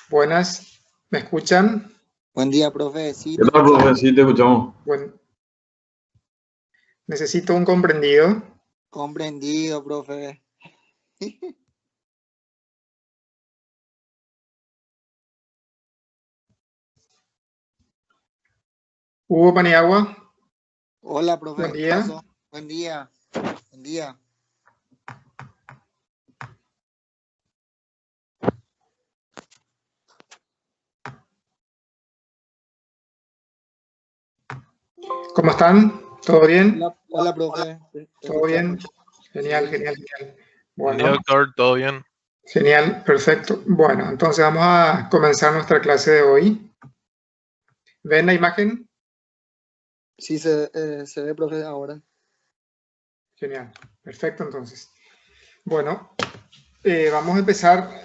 Buenas, ¿me escuchan? Buen día, profe. Sí, ¿Qué tal, profe? Sí, te escuchamos. Bueno, necesito un comprendido. comprendido, profe. Hugo Paniagua, Hola, profe. buen ¿Qué día. pasó? Buen día. Buen día. ¿Cómo están? ¿Todo bien? Hola, profe. Te ¿Todo bien? escuchamos. Genial, Sí. genial, genial. Buen día, Bueno, doctor, ¿todo bien? genial, perfecto. Bueno, entonces vamos a comenzar nuestra clase de hoy. ¿Ven la imagen? Sí, se ve, profe, ahora. Genial, perfecto entonces. Bueno, vamos a empezar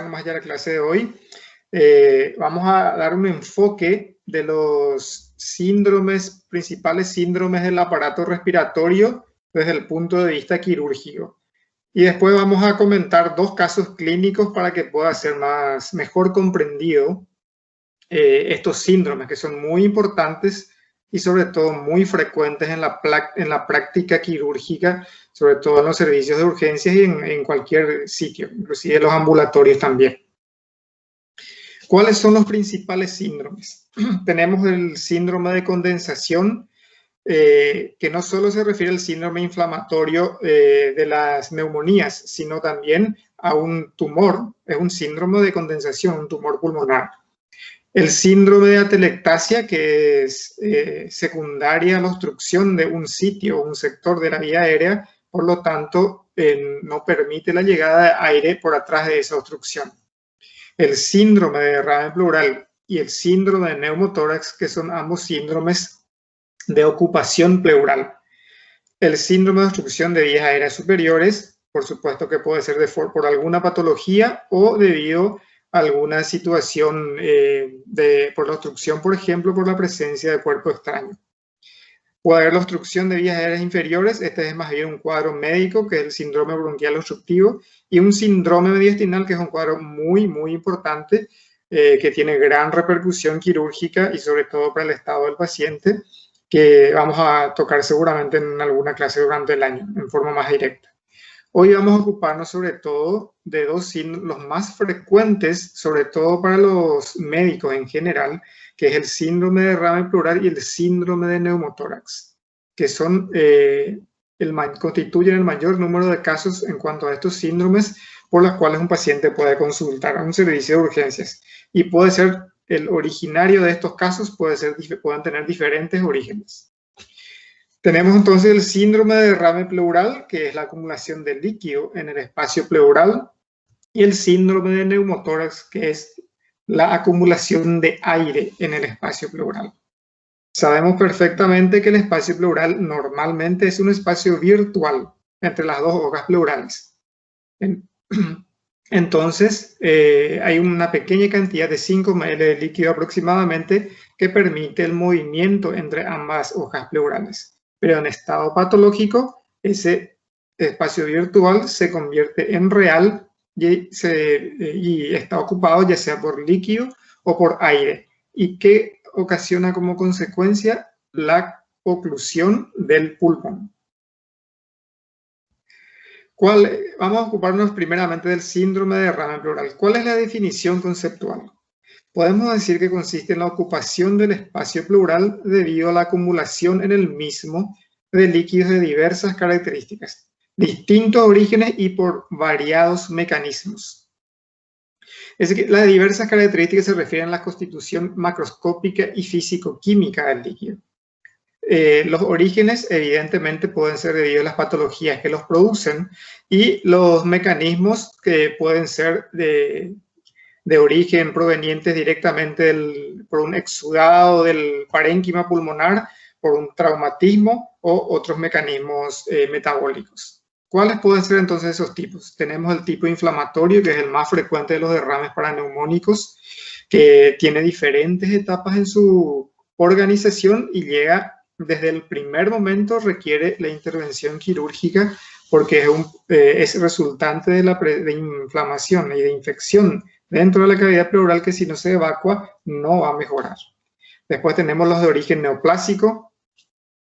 nomás ya la clase de hoy. Vamos a dar un enfoque de los principales síndromes del aparato respiratorio desde el punto de vista quirúrgico. Y después vamos a comentar dos casos clínicos para que pueda ser mejor comprendido estos síndromes que son muy importantes y sobre todo muy frecuentes en la práctica quirúrgica, sobre todo en los servicios de urgencias y en cualquier sitio, inclusive los ambulatorios también. ¿Cuáles son los principales síndromes? Tenemos el síndrome de condensación, que no solo se refiere al síndrome inflamatorio de las neumonías, sino también a un tumor, es un síndrome de condensación, un tumor pulmonar. El síndrome de atelectasia, que es secundaria a la obstrucción de un sitio o un sector de la vía aérea, por lo tanto, no permite la llegada de aire por atrás de esa obstrucción. El síndrome de derrame pleural y el síndrome de neumotórax, que son ambos síndromes de ocupación pleural. El síndrome de obstrucción de vías aéreas superiores, por supuesto que puede ser por alguna patología o debido a alguna situación por la obstrucción, por ejemplo, por la presencia de cuerpo extraño. Puede haber la obstrucción de vías aéreas inferiores, este es más bien un cuadro médico, que es el síndrome bronquial obstructivo, y un síndrome mediastinal, que es un cuadro muy, muy importante, que tiene gran repercusión quirúrgica y sobre todo para el estado del paciente, que vamos a tocar seguramente en alguna clase durante el año, en forma más directa. Hoy vamos a ocuparnos sobre todo de dos síndromes, los más frecuentes, sobre todo para los médicos en general, que es el síndrome de derrame pleural y el síndrome de neumotórax, que son, constituyen el mayor número de casos en cuanto a estos síndromes por los cuales un paciente puede consultar a un servicio de urgencias. Y puede ser el originario de estos casos, pueden tener diferentes orígenes. Tenemos entonces el síndrome de derrame pleural, que es la acumulación de líquido en el espacio pleural, y el síndrome de neumotórax, que es la acumulación de aire en el espacio pleural. Sabemos perfectamente que el espacio pleural normalmente es un espacio virtual entre las dos hojas pleurales. Entonces, hay una pequeña cantidad de 5 ml de líquido aproximadamente que permite el movimiento entre ambas hojas pleurales. Pero en estado patológico, ese espacio virtual se convierte en real y está ocupado ya sea por líquido o por aire. ¿Y qué ocasiona como consecuencia? La oclusión del pulmón. Vamos a ocuparnos primeramente del síndrome de derrame pleural. ¿Cuál es la definición conceptual? Podemos decir que consiste en la ocupación del espacio pleural debido a la acumulación en el mismo de líquidos de diversas características, distintos orígenes y por variados mecanismos. Es decir, las diversas características se refieren a la constitución macroscópica y físico-química del líquido. Los orígenes evidentemente pueden ser debido a las patologías que los producen y los mecanismos que pueden ser de origen provenientes directamente por un exudado del parénquima pulmonar, por un traumatismo o otros mecanismos metabólicos. ¿Cuáles pueden ser entonces esos tipos? Tenemos el tipo inflamatorio, que es el más frecuente de los derrames paraneumónicos, que tiene diferentes etapas en su organización y llega desde el primer momento, requiere la intervención quirúrgica porque es resultante de inflamación y de infección dentro de la cavidad pleural que si no se evacua no va a mejorar. Después tenemos los de origen neoplásico,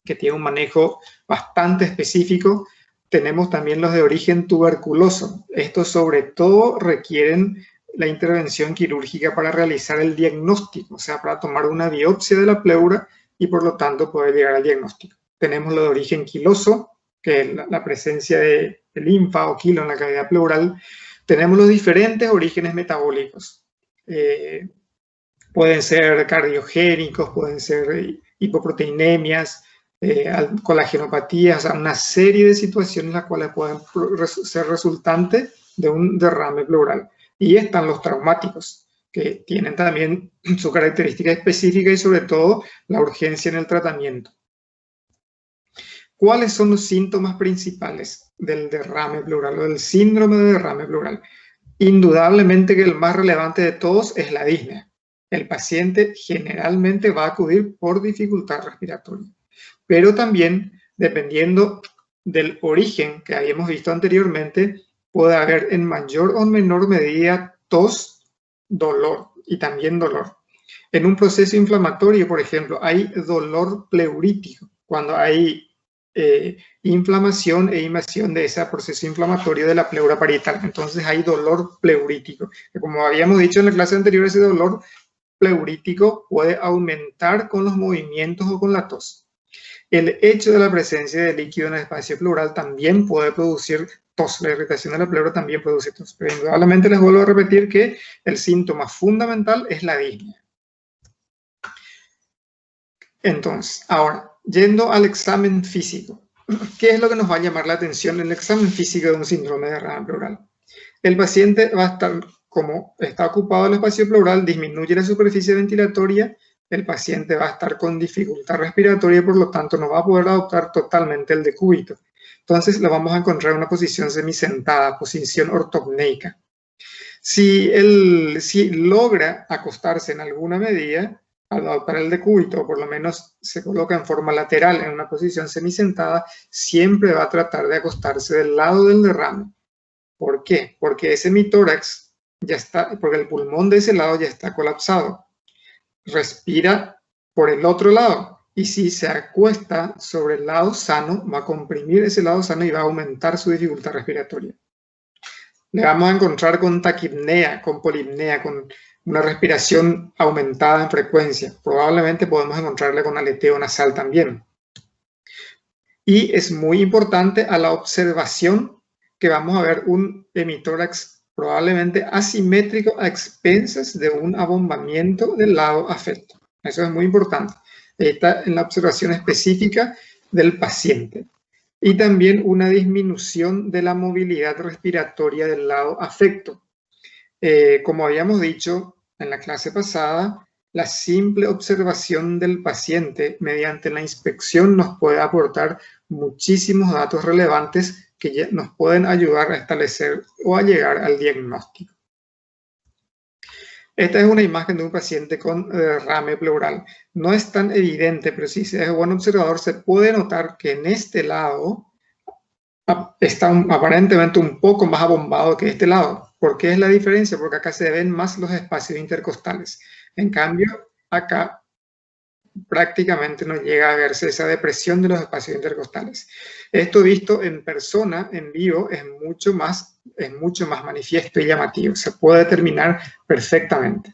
que tiene un manejo bastante específico. Tenemos también los de origen tuberculoso. Estos sobre todo requieren la intervención quirúrgica para realizar el diagnóstico, o sea, para tomar una biopsia de la pleura y por lo tanto poder llegar al diagnóstico. Tenemos lo de origen quiloso, que es la presencia de linfa o quilo en la cavidad pleural. Tenemos los diferentes orígenes metabólicos. Pueden ser cardiogénicos, pueden ser hipoproteinemias, colagenopatías, o sea, una serie de situaciones las cuales pueden ser resultantes de un derrame pleural. Y están los traumáticos, que tienen también su característica específica y sobre todo la urgencia en el tratamiento. ¿Cuáles son los síntomas principales del derrame pleural o del síndrome de derrame pleural? Indudablemente que el más relevante de todos es la disnea. El paciente generalmente va a acudir por dificultad respiratoria, pero también, dependiendo del origen que habíamos visto anteriormente, puede haber en mayor o menor medida tos, dolor y también dolor. En un proceso inflamatorio, por ejemplo, hay dolor pleurítico, cuando hay inflamación e invasión de ese proceso inflamatorio de la pleura parietal. Entonces hay dolor pleurítico. Como habíamos dicho en la clase anterior, ese dolor pleurítico puede aumentar con los movimientos o con la tos. El hecho de la presencia de líquido en el espacio pleural también puede producir tos. La irritación de la pleura también produce tos. Pero indudablemente les vuelvo a repetir que el síntoma fundamental es la disnea. Entonces, ahora, yendo al examen físico, ¿qué es lo que nos va a llamar la atención en el examen físico de un síndrome de derrame pleural? El paciente va a estar, como está ocupado el espacio pleural, disminuye la superficie ventilatoria, el paciente va a estar con dificultad respiratoria y por lo tanto no va a poder adoptar totalmente el decúbito. Entonces lo vamos a encontrar en una posición semisentada, posición ortopneica. Si logra acostarse en alguna medida, al adoptar el decúbito, o por lo menos se coloca en forma lateral en una posición semisentada, siempre va a tratar de acostarse del lado del derrame. ¿Por qué? Porque ese hemitórax ya está, porque el pulmón de ese lado ya está colapsado. Respira por el otro lado y si se acuesta sobre el lado sano, va a comprimir ese lado sano y va a aumentar su dificultad respiratoria. Le vamos a encontrar con taquipnea, con polipnea, con una respiración aumentada en frecuencia. Probablemente podemos encontrarle con aleteo nasal también. Y es muy importante a la observación que vamos a ver un hemitórax probablemente asimétrico a expensas de un abombamiento del lado afecto. Eso es muy importante. Está en la observación específica del paciente. Y también una disminución de la movilidad respiratoria del lado afecto. Como habíamos dicho en la clase pasada, la simple observación del paciente mediante la inspección nos puede aportar muchísimos datos relevantes que nos pueden ayudar a establecer o a llegar al diagnóstico. Esta es una imagen de un paciente con derrame pleural. No es tan evidente, pero si se es buen observador, se puede notar que en este lado está aparentemente un poco más abombado que este lado. ¿Por qué es la diferencia? Porque acá se ven más los espacios intercostales. En cambio, acá prácticamente no llega a verse esa depresión de los espacios intercostales. Esto visto en persona, en vivo, es mucho más manifiesto y llamativo. Se puede determinar perfectamente.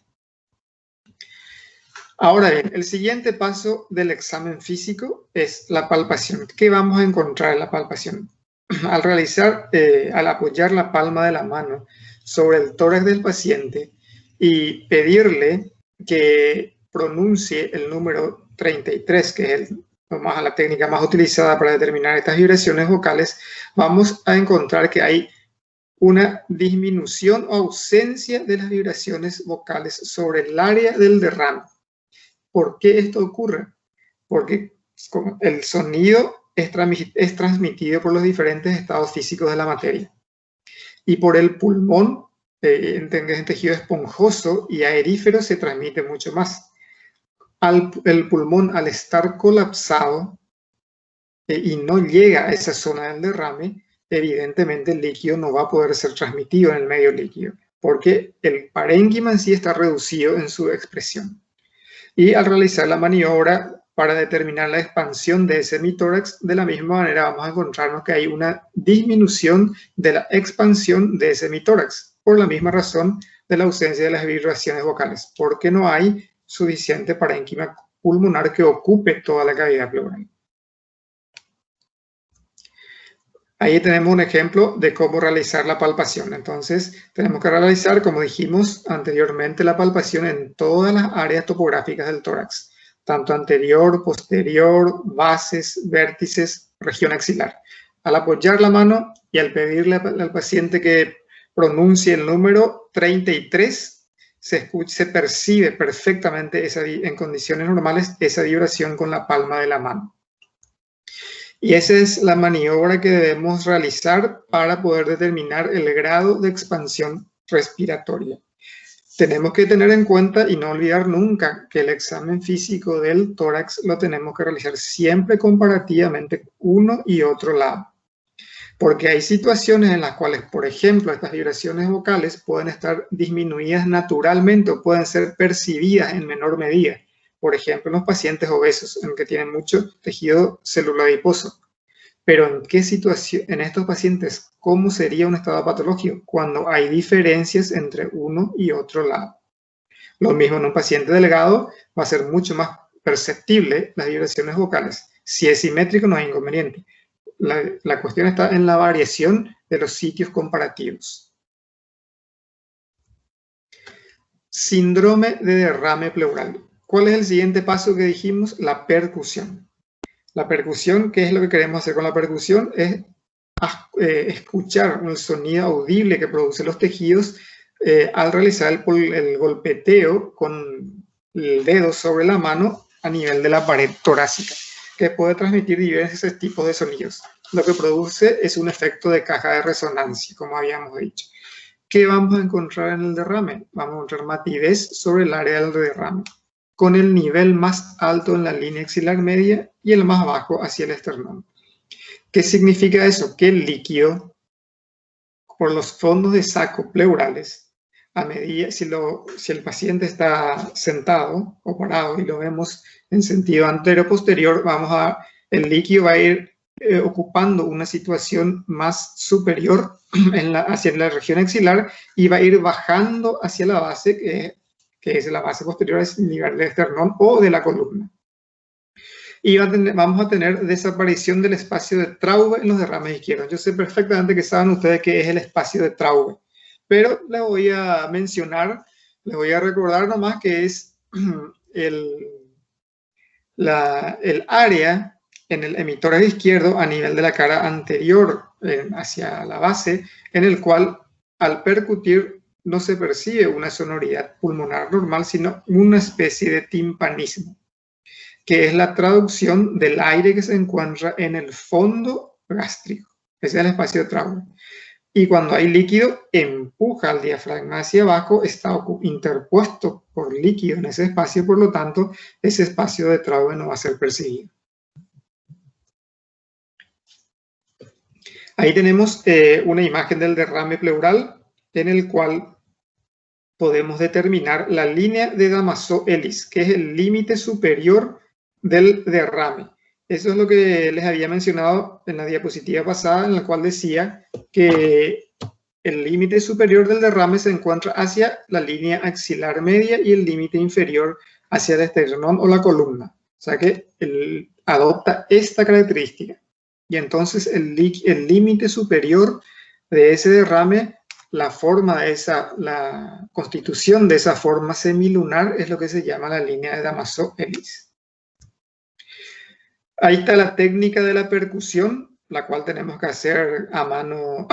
Ahora bien, el siguiente paso del examen físico es la palpación. ¿Qué vamos a encontrar en la palpación? Al apoyar la palma de la mano sobre el tórax del paciente y pedirle que pronuncie el número 33, que es la técnica más utilizada para determinar estas vibraciones vocales, vamos a encontrar que hay una disminución o ausencia de las vibraciones vocales sobre el área del derrame. ¿Por qué esto ocurre? Porque el sonido es transmitido por los diferentes estados físicos de la materia. Y por el pulmón, en tejido esponjoso y aerífero, se transmite mucho más. El pulmón, al estar colapsado y no llega a esa zona del derrame, evidentemente el líquido no va a poder ser transmitido en el medio líquido, porque el parénquima en sí está reducido en su expresión. Y al realizar la maniobra para determinar la expansión de ese hemitórax, de la misma manera vamos a encontrarnos que hay una disminución de la expansión de ese hemitórax, por la misma razón de la ausencia de las vibraciones vocales, porque no hay suficiente parénquima pulmonar que ocupe toda la cavidad pleural. Ahí tenemos un ejemplo de cómo realizar la palpación. Entonces, tenemos que realizar, como dijimos anteriormente, la palpación en todas las áreas topográficas del tórax, tanto anterior, posterior, bases, vértices, región axilar. Al apoyar la mano y al pedirle al paciente que pronuncie el número 33, se percibe perfectamente en condiciones normales esa vibración con la palma de la mano. Y esa es la maniobra que debemos realizar para poder determinar el grado de expansión respiratoria. Tenemos que tener en cuenta y no olvidar nunca que el examen físico del tórax lo tenemos que realizar siempre comparativamente uno y otro lado. Porque hay situaciones en las cuales, por ejemplo, estas vibraciones vocales pueden estar disminuidas naturalmente o pueden ser percibidas en menor medida. Por ejemplo, en los pacientes obesos, en que tienen mucho tejido celular adiposo. Pero ¿en qué situación, en estos pacientes, cómo sería un estado patológico? Cuando hay diferencias entre uno y otro lado. Lo mismo en un paciente delgado, va a ser mucho más perceptible las vibraciones vocales. Si es simétrico, no hay inconveniente. La cuestión está en la variación de los sitios comparativos. Síndrome de derrame pleural. ¿Cuál es el siguiente paso que dijimos? La percusión. La percusión, ¿qué es lo que queremos hacer con la percusión? Es escuchar el sonido audible que producen los tejidos al realizar el golpeteo con el dedo sobre la mano a nivel de la pared torácica, que puede transmitir diversos tipos de sonidos. Lo que produce es un efecto de caja de resonancia, como habíamos dicho. ¿Qué vamos a encontrar en el derrame? Vamos a encontrar matidez sobre el área del derrame, con el nivel más alto en la línea axilar media y el más bajo hacia el esternón. ¿Qué significa eso? Que el líquido, por los fondos de saco pleurales, a medida, si el paciente está sentado o parado y lo vemos en sentido antero-posterior, el líquido va a ir ocupando una situación más superior hacia la región axilar y va a ir bajando hacia la base, que es la base posterior, es el nivel del esternón o de la columna. Y vamos a tener desaparición del espacio de Traube en los derrames izquierdos. Yo sé perfectamente que saben ustedes qué es el espacio de Traube, pero les voy a mencionar, les voy a recordar nomás que es el área en el emitórax izquierdo a nivel de la cara anterior hacia la base, en el cual al percutir no se percibe una sonoridad pulmonar normal, sino una especie de timpanismo, que es la traducción del aire que se encuentra en el fondo gástrico. Ese es el espacio de Traube. Y cuando hay líquido, empuja al diafragma hacia abajo, está interpuesto por líquido en ese espacio, por lo tanto, ese espacio de Traube no va a ser percibido. Ahí tenemos una imagen del derrame pleural en el cual podemos determinar la línea de Damaso-Ellis, que es el límite superior del derrame. Eso es lo que les había mencionado en la diapositiva pasada, en la cual decía que el límite superior del derrame se encuentra hacia la línea axilar media y el límite inferior hacia el esternón o la columna. O sea que adopta esta característica. Y entonces el límite superior de ese derrame, la constitución de esa forma semilunar es lo que se llama la línea de Damaso-Ellis. Ahí está la técnica de la percusión, la cual tenemos que hacer a mano,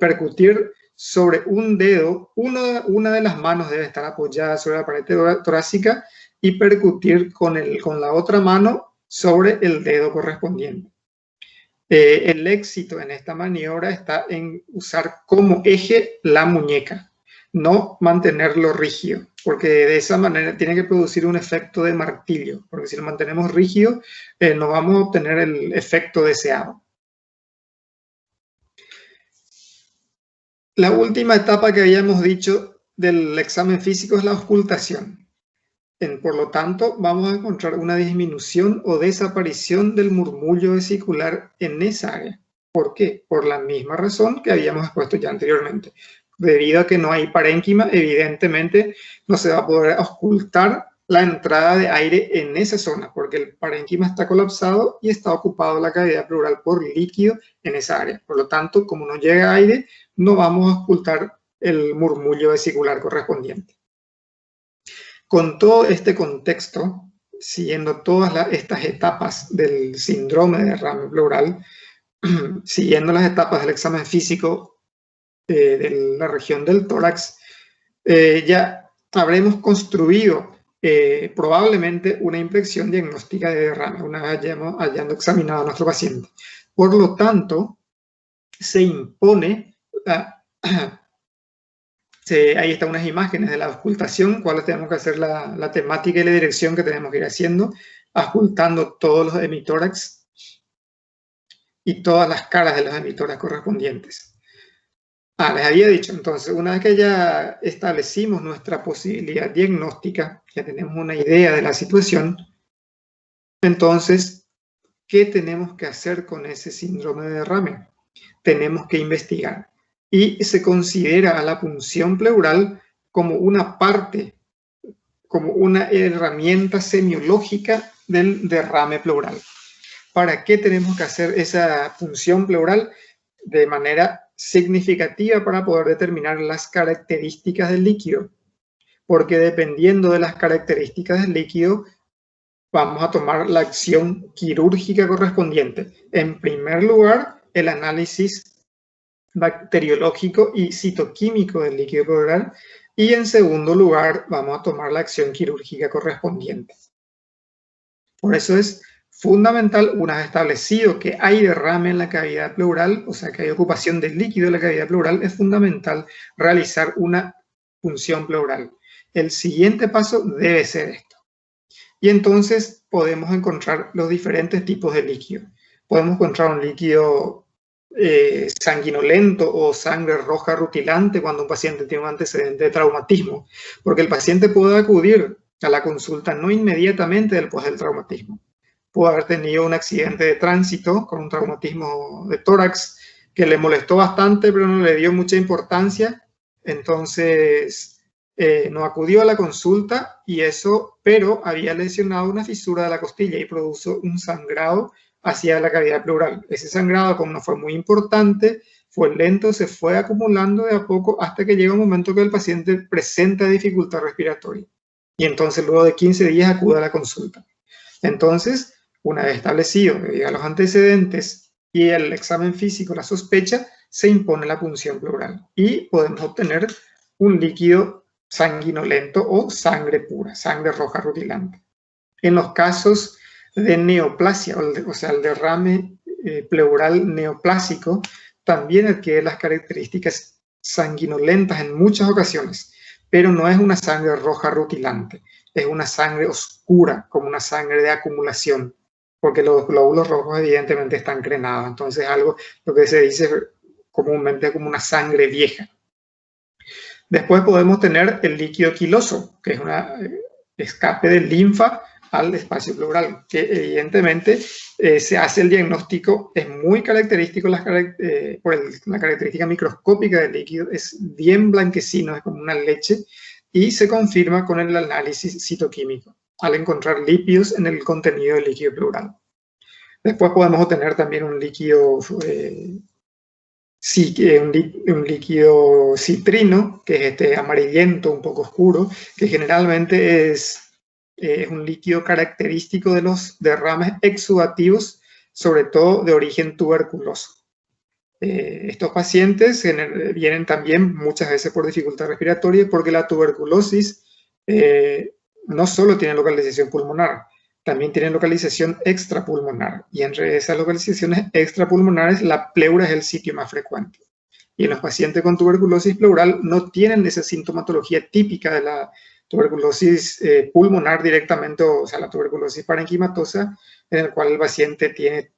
percutir sobre un dedo. Una de las manos debe estar apoyada sobre la pared torácica y percutir con la otra mano sobre el dedo correspondiente. El éxito en esta maniobra está en usar como eje la muñeca, no mantenerlo rígido, porque de esa manera tiene que producir un efecto de martillo, porque si lo mantenemos rígido no vamos a obtener el efecto deseado. La última etapa que habíamos dicho del examen físico es la auscultación. Por lo tanto, vamos a encontrar una disminución o desaparición del murmullo vesicular en esa área. ¿Por qué? Por la misma razón que habíamos expuesto ya anteriormente. Debido a que no hay parénquima, evidentemente no se va a poder auscultar la entrada de aire en esa zona, porque el parénquima está colapsado y está ocupado la cavidad pleural por líquido en esa área. Por lo tanto, como no llega aire, no vamos a auscultar el murmullo vesicular correspondiente. Con todo este contexto, siguiendo todas estas etapas del síndrome de derrame pleural, siguiendo las etapas del examen físico de la región del tórax, ya habremos construido probablemente una impresión diagnóstica de derrame una vez hayando examinado a nuestro paciente. Por lo tanto, se impone, ahí están unas imágenes de la auscultación, cuáles tenemos que hacer la temática y la dirección que tenemos que ir haciendo, auscultando todos los hemitórax y todas las caras de los hemitórax correspondientes. Les había dicho, entonces, una vez que ya establecimos nuestra posibilidad diagnóstica, ya tenemos una idea de la situación, entonces, ¿qué tenemos que hacer con ese síndrome de derrame? Tenemos que investigar. Y se considera a la punción pleural como una parte, como una herramienta semiológica del derrame pleural. ¿Para qué tenemos que hacer esa punción pleural? De manera significativa para poder determinar las características del líquido, porque dependiendo de las características del líquido vamos a tomar la acción quirúrgica correspondiente. En primer lugar, el análisis bacteriológico y citoquímico del líquido pleural, y en segundo lugar vamos a tomar la acción quirúrgica correspondiente. Por eso es fundamental, una vez establecido que hay derrame en la cavidad pleural, o sea que hay ocupación del líquido en la cavidad pleural, es fundamental realizar una punción pleural. El siguiente paso debe ser esto. Y entonces podemos encontrar los diferentes tipos de líquido. Podemos encontrar un líquido sanguinolento o sangre roja rutilante cuando un paciente tiene un antecedente de traumatismo, porque el paciente puede acudir a la consulta no inmediatamente después del traumatismo. Pudo haber tenido un accidente de tránsito con un traumatismo de tórax que le molestó bastante, pero no le dio mucha importancia. Entonces, no acudió a la consulta y eso, pero había lesionado una fisura de la costilla y produjo un sangrado hacia la cavidad pleural. Ese sangrado, como no fue muy importante, fue lento, se fue acumulando de a poco hasta que llega un momento que el paciente presenta dificultad respiratoria. Y entonces, luego de 15 días, acude a la consulta. Entonces, una vez establecido los antecedentes y el examen físico, la sospecha, se impone la punción pleural y podemos obtener un líquido sanguinolento o sangre pura, sangre roja rutilante. En los casos de neoplasia, o sea, el derrame pleural neoplásico, también adquiere las características sanguinolentas en muchas ocasiones, pero no es una sangre roja rutilante, es una sangre oscura, como una sangre de acumulación, porque los glóbulos rojos evidentemente están crenados, entonces algo, lo que se dice comúnmente como una sangre vieja. Después podemos tener el líquido quiloso, que es un escape de linfa al espacio pleural, que evidentemente se hace el diagnóstico, es muy característico por la característica microscópica del líquido, es bien blanquecino, es como una leche, y se confirma con el análisis citoquímico, al encontrar lípidos en el contenido del líquido pleural. Después podemos obtener también un líquido un líquido citrino, que es este amarillento, un poco oscuro, que generalmente es un líquido característico de los derrames exudativos, sobre todo de origen tuberculoso. Estos pacientes vienen también muchas veces por dificultad respiratoria, porque la tuberculosis no solo tiene localización pulmonar, también tiene localización extrapulmonar, y entre esas localizaciones extrapulmonares la pleura es el sitio más frecuente. Y en los pacientes con tuberculosis pleural no tienen esa sintomatología típica de la tuberculosis pulmonar directamente, o sea, la tuberculosis parenquimatosa, en el cual el paciente tiene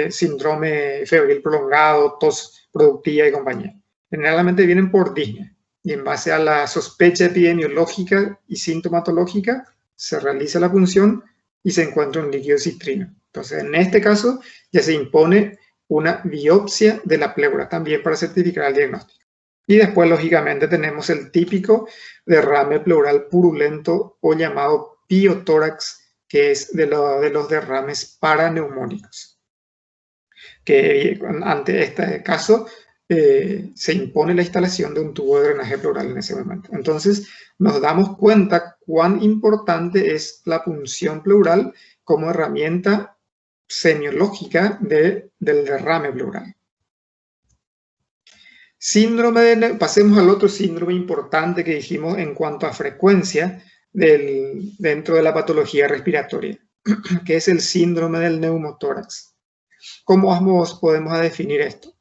síndrome febril prolongado, tos productiva y compañía. Generalmente vienen por disnea y en base a la sospecha epidemiológica y sintomatológica se realiza la punción y se encuentra un líquido citrino. Entonces, en este caso ya se impone una biopsia de la pleura también para certificar el diagnóstico. Y después, lógicamente, tenemos el típico derrame pleural purulento o llamado piotórax, que es de los derrames paraneumónicos. Que ante este caso se impone la instalación de un tubo de drenaje pleural en ese momento. Entonces, nos damos cuenta cuán importante es la punción pleural como herramienta semiológica del derrame pleural. Pasemos al otro síndrome importante que dijimos en cuanto a frecuencia dentro de la patología respiratoria, que es el síndrome del neumotórax. ¿Cómo podemos definir esto?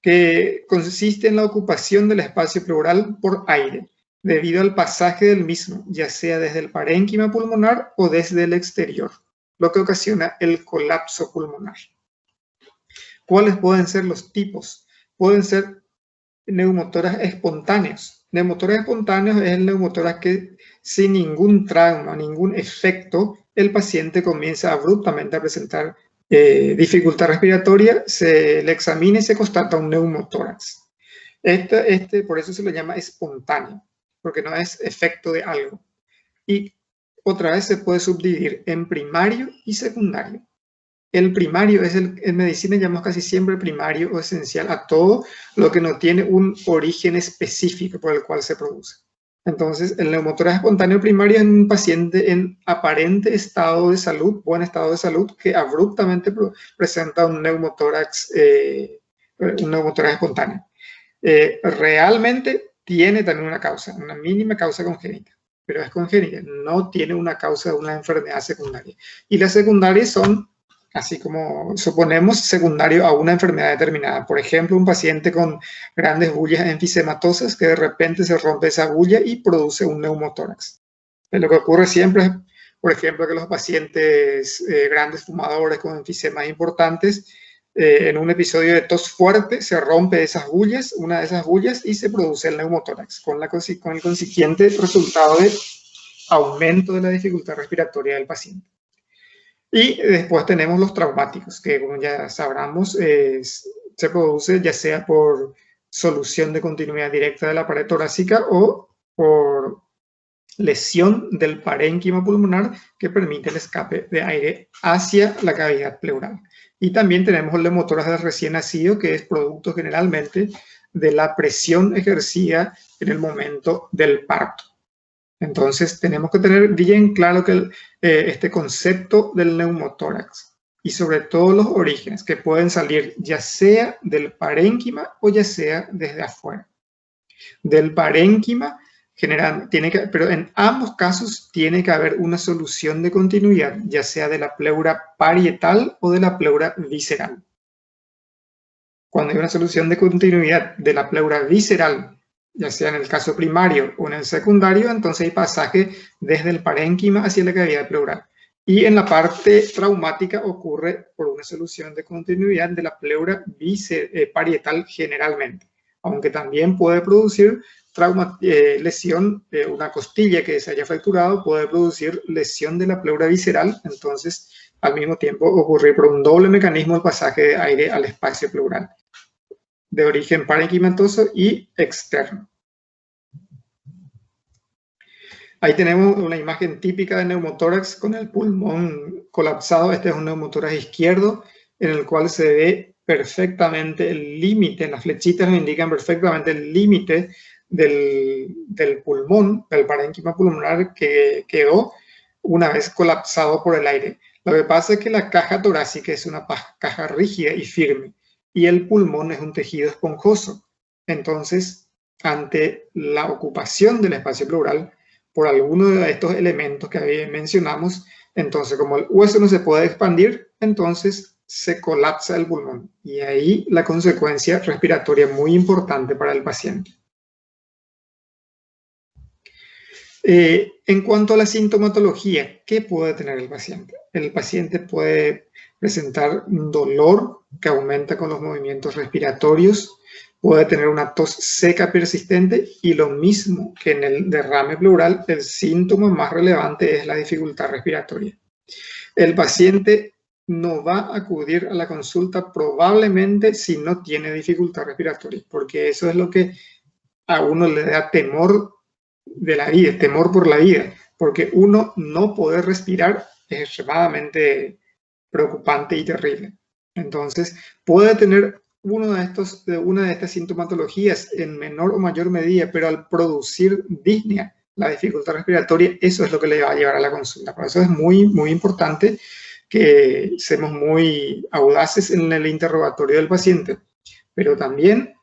Que consiste en la ocupación del espacio pleural por aire, debido al pasaje del mismo, ya sea desde el parénquima pulmonar o desde el exterior, lo que ocasiona el colapso pulmonar. ¿Cuáles pueden ser los tipos? Pueden ser neumotórax espontáneos. Neumotórax espontáneos es el neumotórax que sin ningún trauma, ningún efecto, el paciente comienza abruptamente a presentar dificultad respiratoria, se le examina y se constata un neumotórax. Por eso se lo llama espontáneo, porque no es efecto de algo. Y otra vez se puede subdividir en primario y secundario. El primario es en medicina llamamos casi siempre primario o esencial a todo lo que no tiene un origen específico por el cual se produce. Entonces, el neumotórax espontáneo primario es un paciente en aparente estado de salud, buen estado de salud, que abruptamente presenta un neumotórax espontáneo. Realmente tiene también una causa, una mínima causa congénita, pero es congénita, no tiene una causa de una enfermedad secundaria. Y las secundarias son, así como suponemos, secundario a una enfermedad determinada. Por ejemplo, un paciente con grandes bullas enfisematosas que de repente se rompe esa bulla y produce un neumotórax. Lo que ocurre siempre es, por ejemplo, que los pacientes grandes fumadores con enfisemas importantes, en un episodio de tos fuerte, se rompe una de esas bullas y se produce el neumotórax, con el consiguiente resultado de aumento de la dificultad respiratoria del paciente. Y después tenemos los traumáticos, que como ya sabramos, se produce ya sea por solución de continuidad directa de la pared torácica o por lesión del parénquima pulmonar que permite el escape de aire hacia la cavidad pleural. Y también tenemos el neumotórax del recién nacido, que es producto generalmente de la presión ejercida en el momento del parto. Entonces, tenemos que tener bien claro que este concepto del neumotórax y sobre todo los orígenes que pueden salir ya sea del parénquima o ya sea desde afuera. Del parénquima, pero en ambos casos tiene que haber una solución de continuidad, ya sea de la pleura parietal o de la pleura visceral. Cuando hay una solución de continuidad de la pleura visceral, ya sea en el caso primario o en el secundario, entonces hay pasaje desde el parénquima hacia la cavidad pleural. Y en la parte traumática ocurre por una solución de continuidad de la pleura parietal generalmente, aunque también puede producir lesión, una costilla que se haya fracturado puede producir lesión de la pleura visceral, entonces al mismo tiempo ocurrir por un doble mecanismo el pasaje de aire al espacio pleural, de origen parenquimatoso y externo. Ahí tenemos una imagen típica de neumotórax con el pulmón colapsado. Este es un neumotórax izquierdo en el cual se ve perfectamente el límite, las flechitas nos indican perfectamente el límite del pulmón, del parénquima pulmonar que quedó una vez colapsado por el aire. Lo que pasa es que la caja torácica es una caja rígida y firme y el pulmón es un tejido esponjoso. Entonces, ante la ocupación del espacio pleural por alguno de estos elementos que mencionamos, entonces como el hueso no se puede expandir, entonces se colapsa el pulmón y ahí la consecuencia respiratoria muy importante para el paciente. En cuanto a la sintomatología, ¿qué puede tener el paciente? El paciente puede presentar un dolor que aumenta con los movimientos respiratorios, puede tener una tos seca persistente y lo mismo que en el derrame pleural, el síntoma más relevante es la dificultad respiratoria. El paciente no va a acudir a la consulta probablemente si no tiene dificultad respiratoria, porque eso es lo que a uno le da temor de la vida, temor por la vida, porque uno no poder respirar es extremadamente preocupante y terrible. Entonces, puede tener una de estas sintomatologías en menor o mayor medida, pero al producir disnea, la dificultad respiratoria, eso es lo que le va a llevar a la consulta. Por eso es muy, muy importante que seamos muy audaces en el interrogatorio del paciente, pero también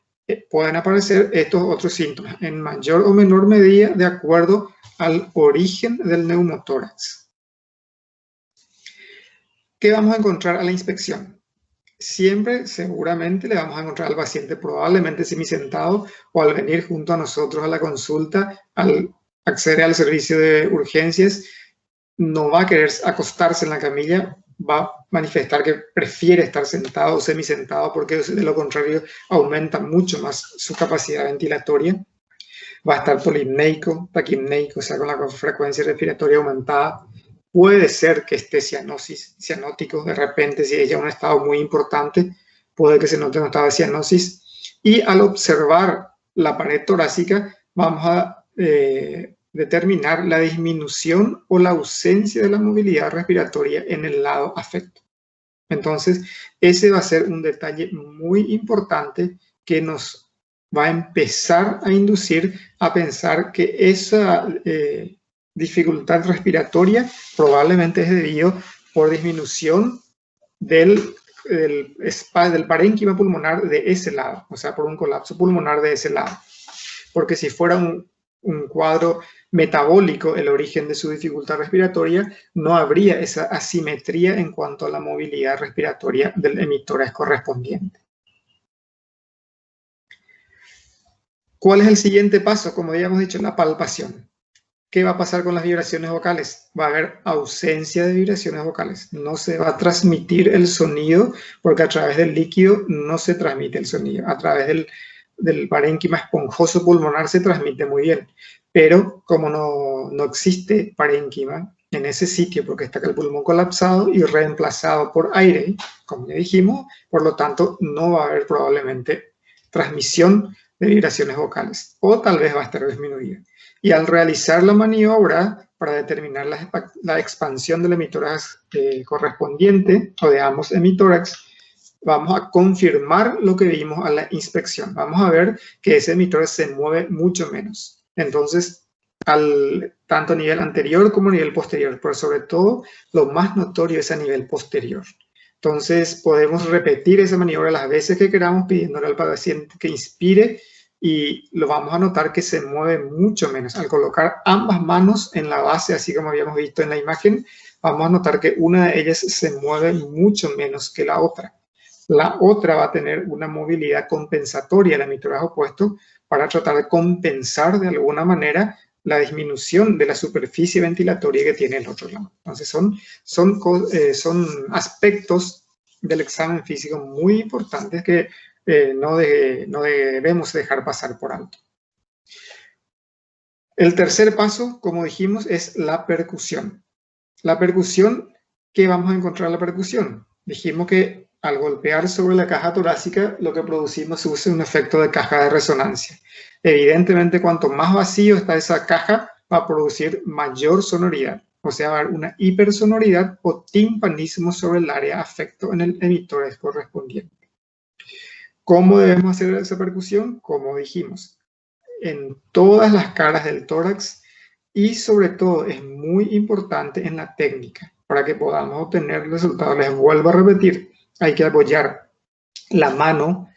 pueden aparecer estos otros síntomas en mayor o menor medida de acuerdo al origen del neumotórax. ¿Qué vamos a encontrar a la inspección? Siempre, seguramente, le vamos a encontrar al paciente probablemente semisentado o al venir junto a nosotros a la consulta, al acceder al servicio de urgencias, no va a querer acostarse en la camilla, va a manifestar que prefiere estar sentado o semisentado porque de lo contrario aumenta mucho más su capacidad ventilatoria. Va a estar polipneico, taquipneico, o sea, con la frecuencia respiratoria aumentada. Puede ser que esté cianótico de repente, si es ya un estado muy importante, puede que se note un estado de cianosis. Y al observar la pared torácica, vamos a determinar la disminución o la ausencia de la movilidad respiratoria en el lado afecto. Entonces, ese va a ser un detalle muy importante que nos va a empezar a inducir a pensar que esa dificultad respiratoria probablemente es debido por disminución del parénquima pulmonar de ese lado, o sea, por un colapso pulmonar de ese lado. Porque si fuera un cuadro metabólico el origen de su dificultad respiratoria, no habría esa asimetría en cuanto a la movilidad respiratoria del emitórax correspondiente. ¿Cuál es el siguiente paso? Como habíamos dicho, la palpación. ¿Qué va a pasar con las vibraciones vocales? Va a haber ausencia de vibraciones vocales. No se va a transmitir el sonido porque a través del líquido no se transmite el sonido. A través del parénquima esponjoso pulmonar se transmite muy bien. Pero como no existe parénquima en ese sitio porque está el pulmón colapsado y reemplazado por aire, como ya dijimos, por lo tanto no va a haber probablemente transmisión de vibraciones vocales o tal vez va a estar disminuida. Y al realizar la maniobra para determinar la expansión del emitórax correspondiente o de ambos emitórax, vamos a confirmar lo que vimos a la inspección. Vamos a ver que ese emitórax se mueve mucho menos. Entonces, tanto a nivel anterior como a nivel posterior, pero sobre todo lo más notorio es a nivel posterior. Entonces, podemos repetir esa maniobra las veces que queramos pidiéndole al paciente que inspire y lo vamos a notar que se mueve mucho menos. Al colocar ambas manos en la base, así como habíamos visto en la imagen, vamos a notar que una de ellas se mueve mucho menos que la otra. La otra va a tener una movilidad compensatoria, el emitórax opuesto, para tratar de compensar de alguna manera la disminución de la superficie ventilatoria que tiene el otro lado. Entonces son aspectos del examen físico muy importantes que no debemos dejar pasar por alto. El tercer paso, como dijimos, es la percusión. La percusión, ¿qué vamos a encontrar en la percusión? Dijimos que al golpear sobre la caja torácica, lo que producimos es un efecto de caja de resonancia. Evidentemente, cuanto más vacío está esa caja, va a producir mayor sonoridad. O sea, va a haber una hipersonoridad o timpanismo sobre el área afecto en el emitórax correspondiente. ¿Cómo debemos hacer esa percusión? Como dijimos, en todas las caras del tórax y sobre todo es muy importante en la técnica para que podamos obtener resultados. Les vuelvo a repetir, hay que apoyar la mano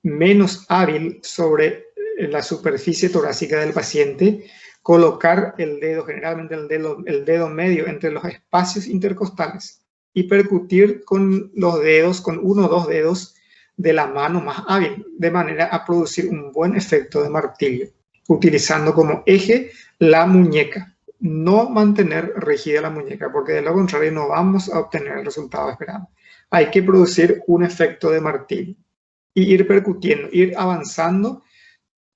menos hábil sobre la superficie torácica del paciente, colocar el dedo, generalmente el dedo medio entre los espacios intercostales y percutir con los dedos, con uno o dos dedos de la mano más hábil, de manera a producir un buen efecto de martillo, utilizando como eje la muñeca. No mantener rígida la muñeca, porque de lo contrario no vamos a obtener el resultado esperado. Hay que producir un efecto de martillo. y ir percutiendo, ir avanzando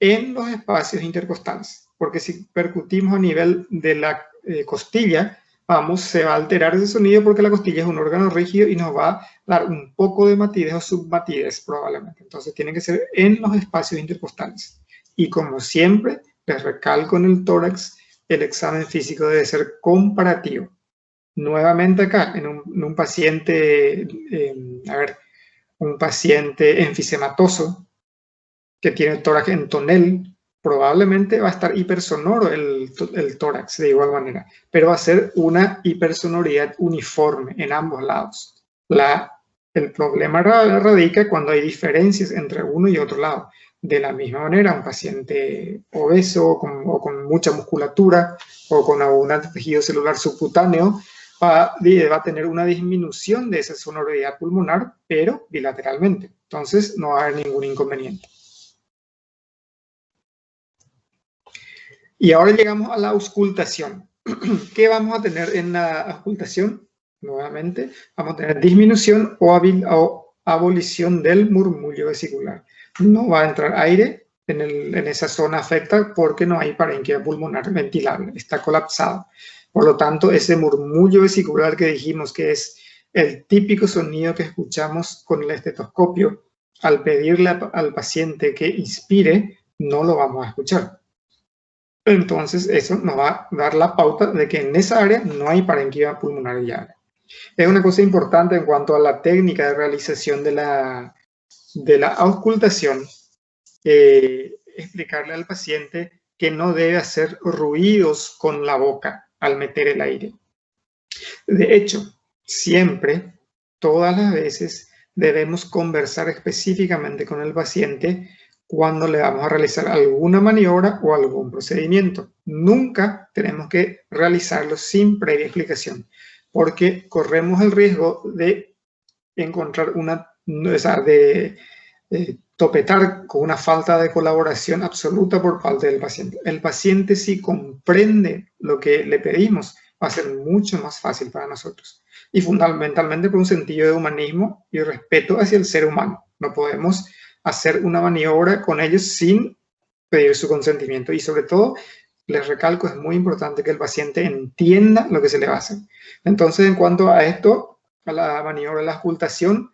en los espacios intercostales. Porque si percutimos a nivel de la costilla, se va a alterar ese sonido porque la costilla es un órgano rígido y nos va a dar un poco de matidez o submatidez probablemente. Entonces tiene que ser en los espacios intercostales. Y como siempre, les recalco en el tórax, el examen físico debe ser comparativo. Nuevamente acá, en un paciente, un paciente enfisematoso que tiene el tórax en tonel, probablemente va a estar hipersonoro el tórax de igual manera, pero va a ser una hipersonoridad uniforme en ambos lados. El problema radica cuando hay diferencias entre uno y otro lado. De la misma manera, un paciente obeso o con mucha musculatura o con algún tejido celular subcutáneo va a tener una disminución de esa sonoridad pulmonar, pero bilateralmente. Entonces, no va a haber ningún inconveniente. Y ahora llegamos a la auscultación. ¿Qué vamos a tener en la auscultación? Nuevamente, vamos a tener disminución o abolición del murmullo vesicular. No va a entrar aire en esa zona afecta porque no hay parénquima pulmonar ventilable, está colapsado. Por lo tanto, ese murmullo vesicular que dijimos que es el típico sonido que escuchamos con el estetoscopio, al pedirle al paciente que inspire, no lo vamos a escuchar. Entonces, eso nos va a dar la pauta de que en esa área no hay parénquima pulmonar llave. Es una cosa importante en cuanto a la técnica de realización de la auscultación, explicarle al paciente que no debe hacer ruidos con la boca al meter el aire. De hecho, siempre, todas las veces, debemos conversar específicamente con el paciente cuando le vamos a realizar alguna maniobra o algún procedimiento. Nunca tenemos que realizarlo sin previa explicación, porque corremos el riesgo de encontrar topetar con una falta de colaboración absoluta por parte del paciente. El paciente, si comprende lo que le pedimos, va a ser mucho más fácil para nosotros. Y fundamentalmente por un sentido de humanismo y respeto hacia el ser humano. No podemos hacer una maniobra con ellos sin pedir su consentimiento. Y sobre todo, les recalco, es muy importante que el paciente entienda lo que se le va a hacer. Entonces, en cuanto a esto, a la maniobra de la auscultación,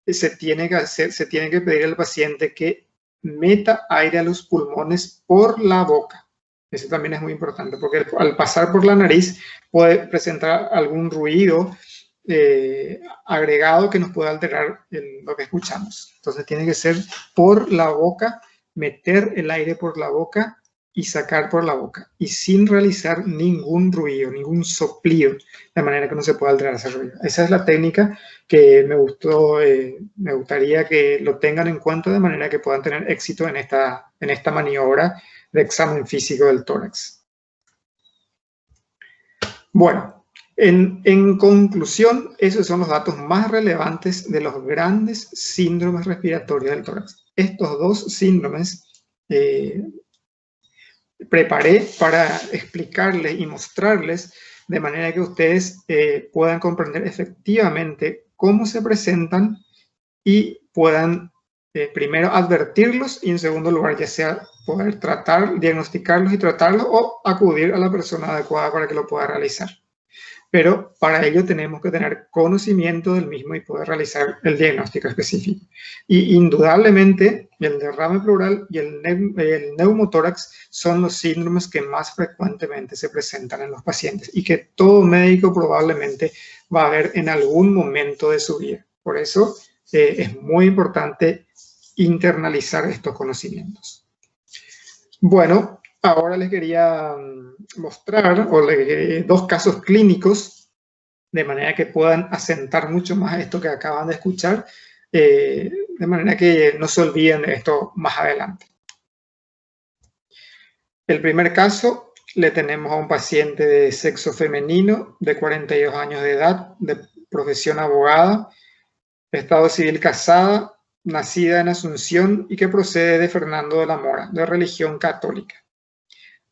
se tiene que pedir al paciente que meta aire a los pulmones por la boca. Eso también es muy importante, porque al pasar por la nariz puede presentar algún ruido agregado que nos puede alterar lo que escuchamos. Entonces tiene que ser por la boca, meter el aire por la boca y sacar por la boca, y sin realizar ningún ruido, ningún soplido, de manera que no se pueda alterar ese ruido. Esa es la técnica que me gustaría que lo tengan en cuenta, de manera que puedan tener éxito en esta maniobra de examen físico del tórax. Bueno, en conclusión, esos son los datos más relevantes de los grandes síndromes respiratorios del tórax. Estos dos síndromes preparé para explicarles y mostrarles de manera que ustedes puedan comprender efectivamente cómo se presentan y puedan primero advertirlos y en segundo lugar ya sea poder diagnosticarlos y tratarlos o acudir a la persona adecuada para que lo pueda realizar. Pero para ello tenemos que tener conocimiento del mismo y poder realizar el diagnóstico específico. Y indudablemente el derrame pleural y el neumotórax son los síndromes que más frecuentemente se presentan en los pacientes y que todo médico probablemente va a ver en algún momento de su vida. Por eso es muy importante internalizar estos conocimientos. Bueno, ahora les quería mostrar dos casos clínicos de manera que puedan asentar mucho más esto que acaban de escuchar, de manera que no se olviden de esto más adelante. El primer caso le tenemos a un paciente de sexo femenino de 42 años de edad, de profesión abogada, estado civil casada, nacida en Asunción y que procede de Fernando de la Mora, de religión católica.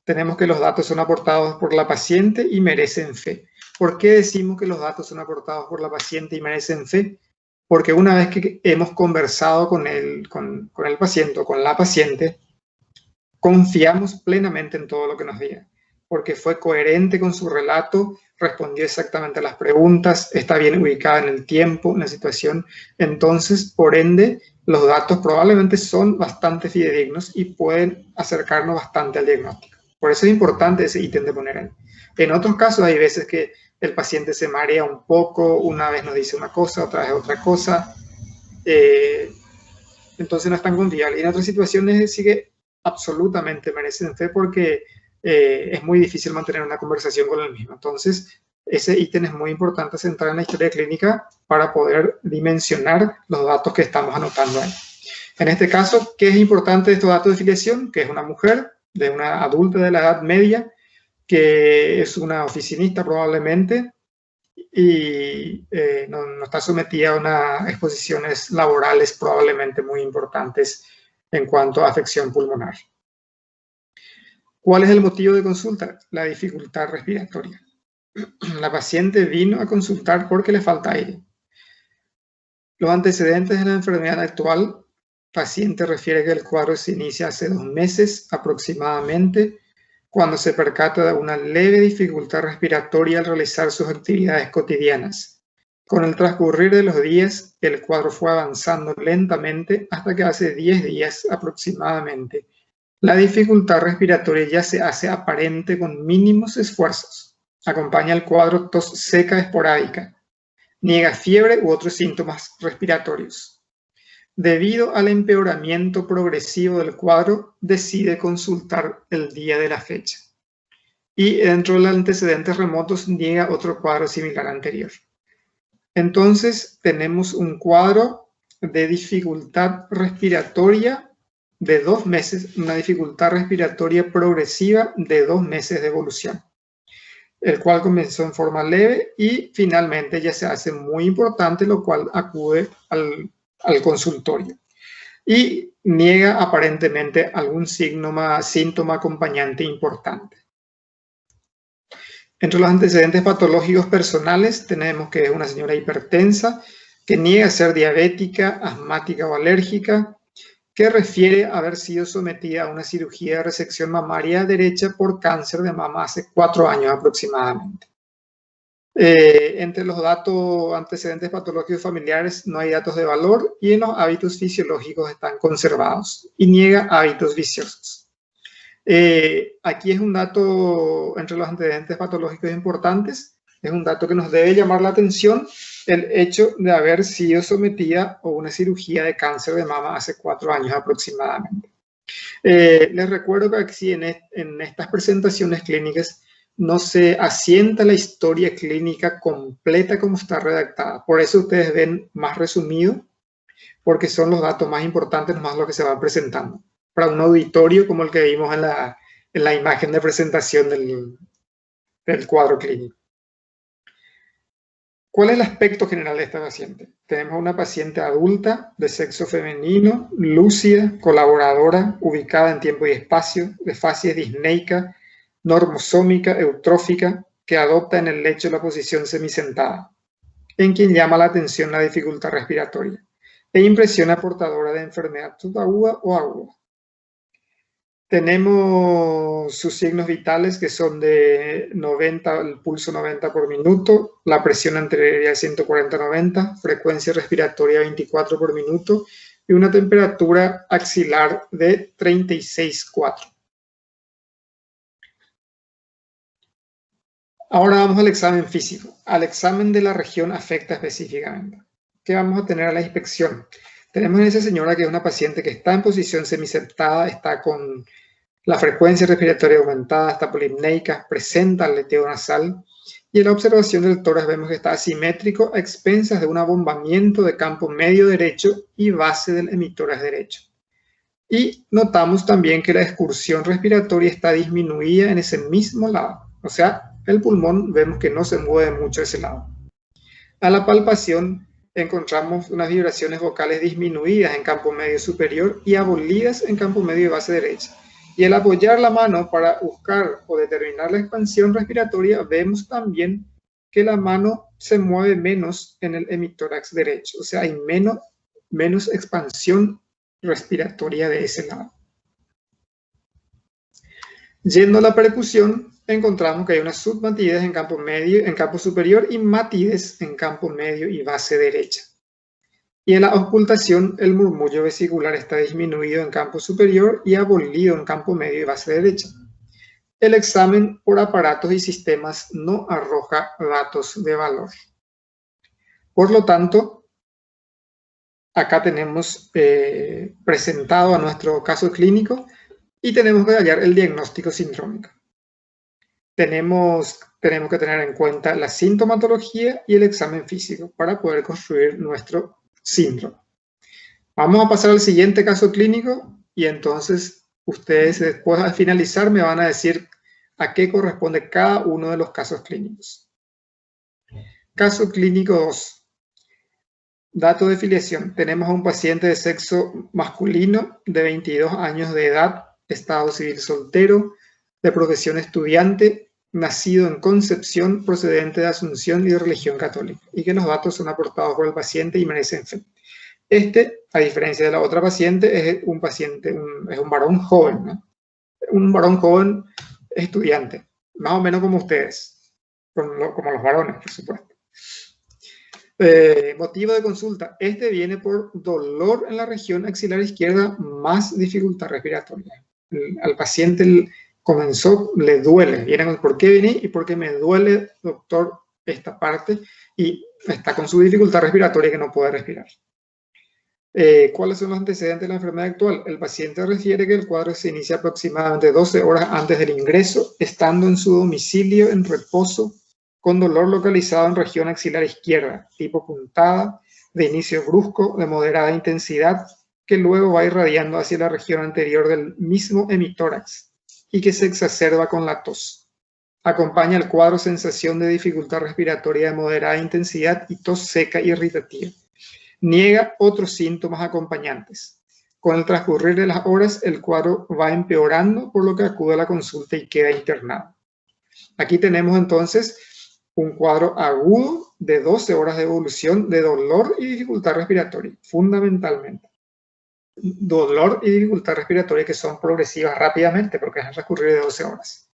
Tenemos que los datos son aportados por la paciente y merecen fe. ¿Por qué decimos que los datos son aportados por la paciente y merecen fe? porque una vez que hemos conversado con el paciente o con la paciente, confiamos plenamente en todo lo que nos diga, porque fue coherente con su relato, respondió exactamente a las preguntas, está bien ubicada en el tiempo, en la situación. Entonces, por ende, los datos probablemente son bastante fidedignos y pueden acercarnos bastante al diagnóstico. Por eso es importante ese ítem de poner ahí. En otros casos hay veces que el paciente se marea un poco, una vez nos dice una cosa, otra vez otra cosa, entonces no es tan confiable. Y en otras situaciones sí que absolutamente merecen fe porque es muy difícil mantener una conversación con el mismo. Entonces, ese ítem es muy importante centrar en la historia clínica para poder dimensionar los datos que estamos anotando ahí. En este caso, ¿qué es importante de estos datos de filiación? Que es una mujer, de una adulta de la edad media, que es una oficinista probablemente y no está sometida a unas exposiciones laborales probablemente muy importantes en cuanto a afección pulmonar. ¿Cuál es el motivo de consulta? La dificultad respiratoria. La paciente vino a consultar porque le falta aire. Los antecedentes de la enfermedad actual, paciente refiere que el cuadro se inicia hace 2 meses aproximadamente, cuando se percata de una leve dificultad respiratoria al realizar sus actividades cotidianas. Con el transcurrir de los días, el cuadro fue avanzando lentamente hasta que hace 10 días aproximadamente la dificultad respiratoria ya se hace aparente con mínimos esfuerzos. Acompaña el cuadro tos seca esporádica. Niega fiebre u otros síntomas respiratorios. Debido al empeoramiento progresivo del cuadro, decide consultar el día de la fecha. Y dentro de los antecedentes remotos niega otro cuadro similar anterior. Entonces tenemos un cuadro de dificultad respiratoria de 2 meses, una dificultad respiratoria progresiva de 2 meses de evolución, el cual comenzó en forma leve y finalmente ya se hace muy importante, lo cual acude al consultorio y niega aparentemente algún síntoma acompañante importante. Entre los antecedentes patológicos personales tenemos que es una señora hipertensa que niega ser diabética, asmática o alérgica, que refiere haber sido sometida a una cirugía de resección mamaria derecha por cáncer de mama hace 4 años aproximadamente. Entre los datos antecedentes patológicos familiares no hay datos de valor y en los hábitos fisiológicos están conservados y niega hábitos viciosos. Aquí es un dato entre los antecedentes patológicos importantes, es un dato que nos debe llamar la atención, el hecho de haber sido sometida a una cirugía de cáncer de mama hace 4 años aproximadamente. Les recuerdo que aquí en estas presentaciones clínicas no se asienta la historia clínica completa como está redactada. Por eso ustedes ven más resumido, porque son los datos más importantes, más lo que se va presentando. Para un auditorio como el que vimos en la imagen de presentación del cuadro clínico. ¿Cuál es el aspecto general de esta paciente? Tenemos una paciente adulta de sexo femenino, lúcida, colaboradora, ubicada en tiempo y espacio, de facies disneica, normosómica, eutrófica, que adopta en el lecho la posición semisentada, en quien llama la atención la dificultad respiratoria e impresiona portadora de enfermedad subaguda o aguda. Tenemos sus signos vitales que son de 90, el pulso 90 por minuto, la presión arterial 140-90, frecuencia respiratoria 24 por minuto y una temperatura axilar de 36,4. Ahora vamos al examen físico, al examen de la región afecta específicamente. ¿Qué vamos a tener a la inspección? Tenemos a esa señora que es una paciente que está en posición semisentada, está con la frecuencia respiratoria aumentada, está polipneica, presenta aleteo nasal y en la observación del tórax vemos que está asimétrico a expensas de un abombamiento de campo medio derecho y base del hemitórax derecho. Y notamos también que la excursión respiratoria está disminuida en ese mismo lado, o sea, el pulmón vemos que no se mueve mucho ese lado. A la palpación encontramos unas vibraciones vocales disminuidas en campo medio superior y abolidas en campo medio y base derecha. Y al apoyar la mano para buscar o determinar la expansión respiratoria, vemos también que la mano se mueve menos en el hemitórax derecho, o sea, hay menos expansión respiratoria de ese lado. Yendo a la percusión, encontramos que hay una submatidez en campo medio, en campo superior, y matidez en campo medio y base derecha. Y en la auscultación, el murmullo vesicular está disminuido en campo superior y abolido en campo medio y base derecha. El examen por aparatos y sistemas no arroja datos de valor. Por lo tanto, acá tenemos presentado a nuestro caso clínico y tenemos que hallar el diagnóstico sindrómico. Tenemos que tener en cuenta la sintomatología y el examen físico para poder construir nuestro síndrome. Vamos a pasar al siguiente caso clínico y entonces ustedes después al finalizar me van a decir a qué corresponde cada uno de los casos clínicos. Caso clínico 2. Dato de filiación. Tenemos a un paciente de sexo masculino de 22 años de edad, estado civil soltero, de profesión estudiante, nacido en Concepción, procedente de Asunción y de religión católica, y que los datos son aportados por el paciente y merecen fe. A diferencia de la otra paciente, es un varón joven, ¿no? Un varón joven estudiante, más o menos como ustedes, como los varones, por supuesto. Motivo de consulta. Viene por dolor en la región axilar izquierda más dificultad respiratoria. Al paciente le duele. Vienen, ¿por qué vine? Y porque me duele, doctor, esta parte, y está con su dificultad respiratoria que no puede respirar. ¿Cuáles son los antecedentes de la enfermedad actual? El paciente refiere que el cuadro se inicia aproximadamente 12 horas antes del ingreso, estando en su domicilio en reposo, con dolor localizado en región axilar izquierda, tipo puntada, de inicio brusco, de moderada intensidad, que luego va irradiando hacia la región anterior del mismo hemitórax y que se exacerba con la tos. Acompaña el cuadro sensación de dificultad respiratoria de moderada intensidad y tos seca y irritativa. Niega otros síntomas acompañantes. Con el transcurrir de las horas, el cuadro va empeorando, por lo que acude a la consulta y queda internado. Aquí tenemos entonces un cuadro agudo de 12 horas de evolución de dolor y dificultad respiratoria, fundamentalmente. Dolor y dificultad respiratoria que son progresivas rápidamente, porque es el transcurrir de 12 horas.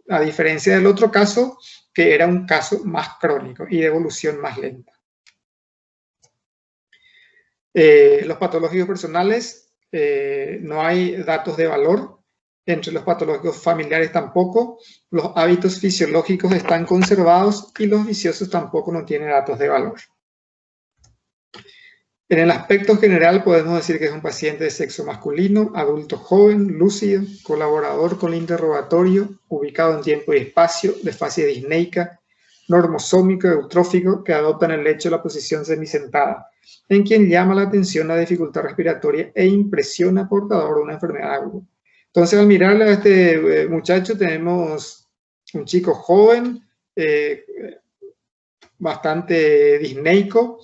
A diferencia del otro caso, que era un caso más crónico y de evolución más lenta. Los patológicos personales, no hay datos de valor. Entre los patológicos familiares tampoco. Los hábitos fisiológicos están conservados y los viciosos tampoco no tienen datos de valor. En el aspecto general podemos decir que es un paciente de sexo masculino, adulto joven, lúcido, colaborador con el interrogatorio, ubicado en tiempo y espacio, de fase disneica, normosómico, eutrófico, que adopta en el lecho la posición semisentada, en quien llama la atención la dificultad respiratoria e impresiona portador de una enfermedad aguda. Entonces, al mirarle a este muchacho, tenemos un chico joven, bastante disneico,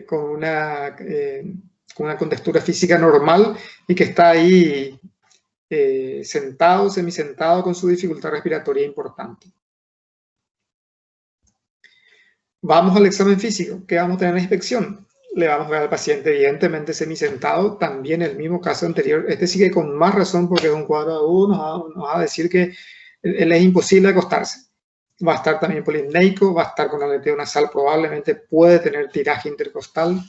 con una contextura física normal y que está ahí sentado, semisentado, con su dificultad respiratoria importante. Vamos al examen físico. ¿Qué vamos a tener en la inspección? Le vamos a ver al paciente evidentemente semisentado, también el mismo caso anterior. Sigue con más razón porque es un cuadro agudo, nos va a decir que él es imposible acostarse. Va a estar también polipneico, va a estar con aleteo nasal, probablemente puede tener tiraje intercostal,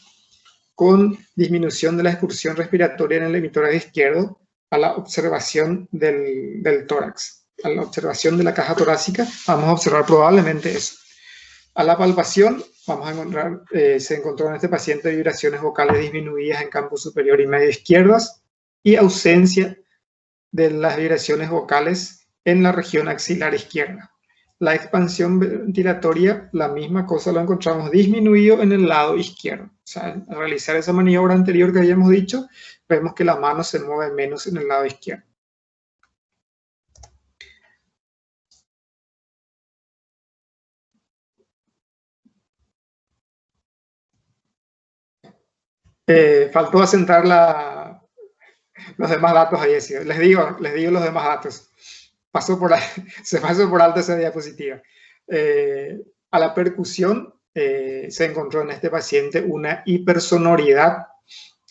con disminución de la excursión respiratoria en el hemitórax izquierdo a la observación del tórax. A la observación de la caja torácica vamos a observar probablemente eso. A la palpación vamos a encontrar, se encontró en este paciente vibraciones vocales disminuidas en campo superior y medio izquierdas y ausencia de las vibraciones vocales en la región axilar izquierda. La expansión ventilatoria, la misma cosa, lo encontramos disminuido en el lado izquierdo. O sea, al realizar esa maniobra anterior que habíamos dicho, vemos que la mano se mueve menos en el lado izquierdo. Faltó asentar los demás datos ahí. Les digo los demás datos. Se pasó por alto esa diapositiva. a la percusión, se encontró en este paciente una hipersonoridad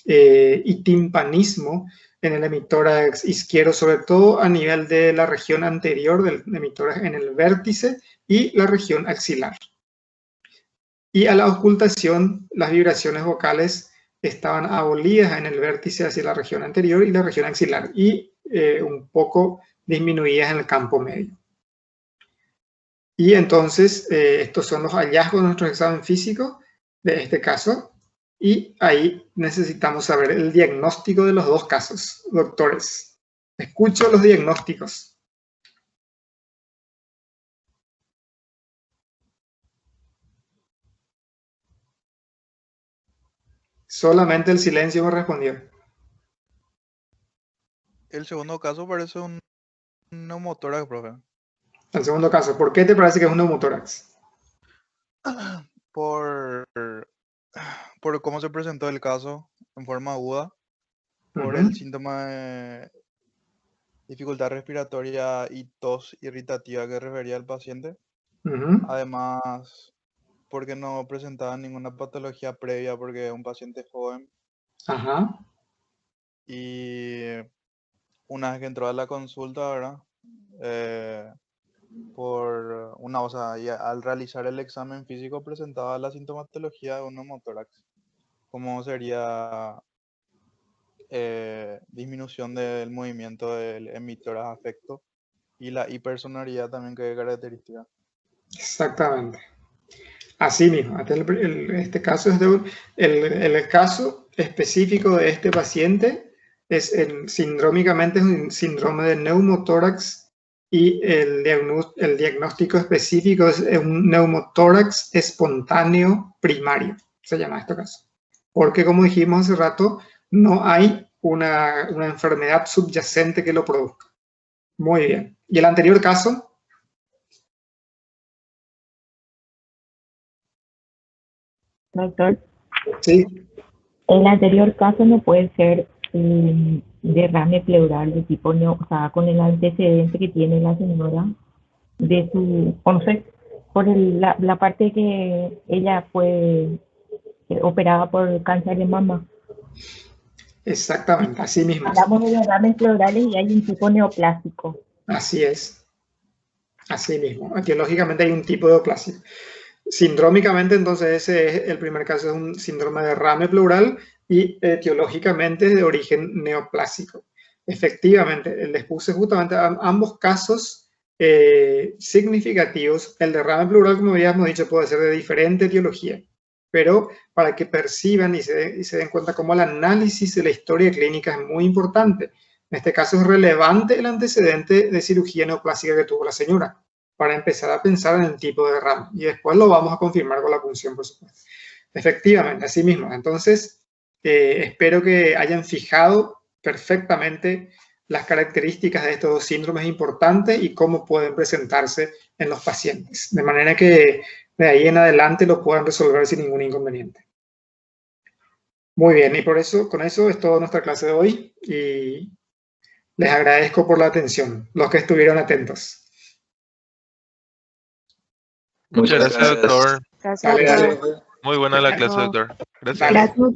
y timpanismo en el hemitórax izquierdo, sobre todo a nivel de la región anterior del hemitórax en el vértice y la región axilar. Y a la ocultación, las vibraciones vocales estaban abolidas en el vértice hacia la región anterior y la región axilar, y un poco disminuidas en el campo medio. Y entonces, estos son los hallazgos de nuestro examen físico de este caso, y ahí necesitamos saber el diagnóstico de los dos casos. Doctores, escucho los diagnósticos. Solamente el silencio me respondió. El segundo caso parece un neumotórax, profe. El segundo caso, ¿por qué te parece que es un neumotórax? Por cómo se presentó el caso en forma aguda, por el síntoma de dificultad respiratoria y tos irritativa que refería el paciente. Además, porque no presentaba ninguna patología previa, porque es un paciente joven. Ajá. Y una vez que entró a la consulta, ¿verdad? Y al realizar el examen físico presentaba la sintomatología de un neumotórax, como sería disminución del movimiento del hemitórax afecto y la hipersonoridad también, que es característica. Exactamente. Así mismo, este caso es el caso específico de este paciente sindrómicamente es un síndrome de neumotórax, y el diagnóstico específico es un neumotórax espontáneo primario, se llama este caso. Porque, como dijimos hace rato, no hay una enfermedad subyacente que lo produzca. Muy bien. ¿Y el anterior caso? Doctor, Sí. el anterior caso no puede ser un derrame pleural de tipo o sea, con el antecedente que tiene la señora de su, o no sé, por la parte que ella fue operada por cáncer de mama. Exactamente, así mismo. Hablamos de derrames pleurales y hay un tipo neoplásico. Así es. Así mismo. Etiológicamente hay un tipo de neoplásico. Sindrómicamente, entonces, ese es el primer caso, es un síndrome de derrame pleural, y etiológicamente es de origen neoplásico. Efectivamente, les puse justamente ambos casos significativos. El derrame pleural, como habíamos dicho, puede ser de diferente etiología, pero para que perciban y se den cuenta cómo el análisis de la historia clínica es muy importante. En este caso es relevante el antecedente de cirugía neoplásica que tuvo la señora, para empezar a pensar en el tipo de derrame, y después lo vamos a confirmar con la punción, por supuesto. Efectivamente, así mismo. Entonces, espero que hayan fijado perfectamente las características de estos dos síndromes importantes y cómo pueden presentarse en los pacientes, de manera que de ahí en adelante lo puedan resolver sin ningún inconveniente. Muy bien, y con eso es toda nuestra clase de hoy, y les agradezco por la atención, los que estuvieron atentos. Muchas gracias, doctor. Dale, dale. Muy buena la clase, doctor. Gracias. Dale.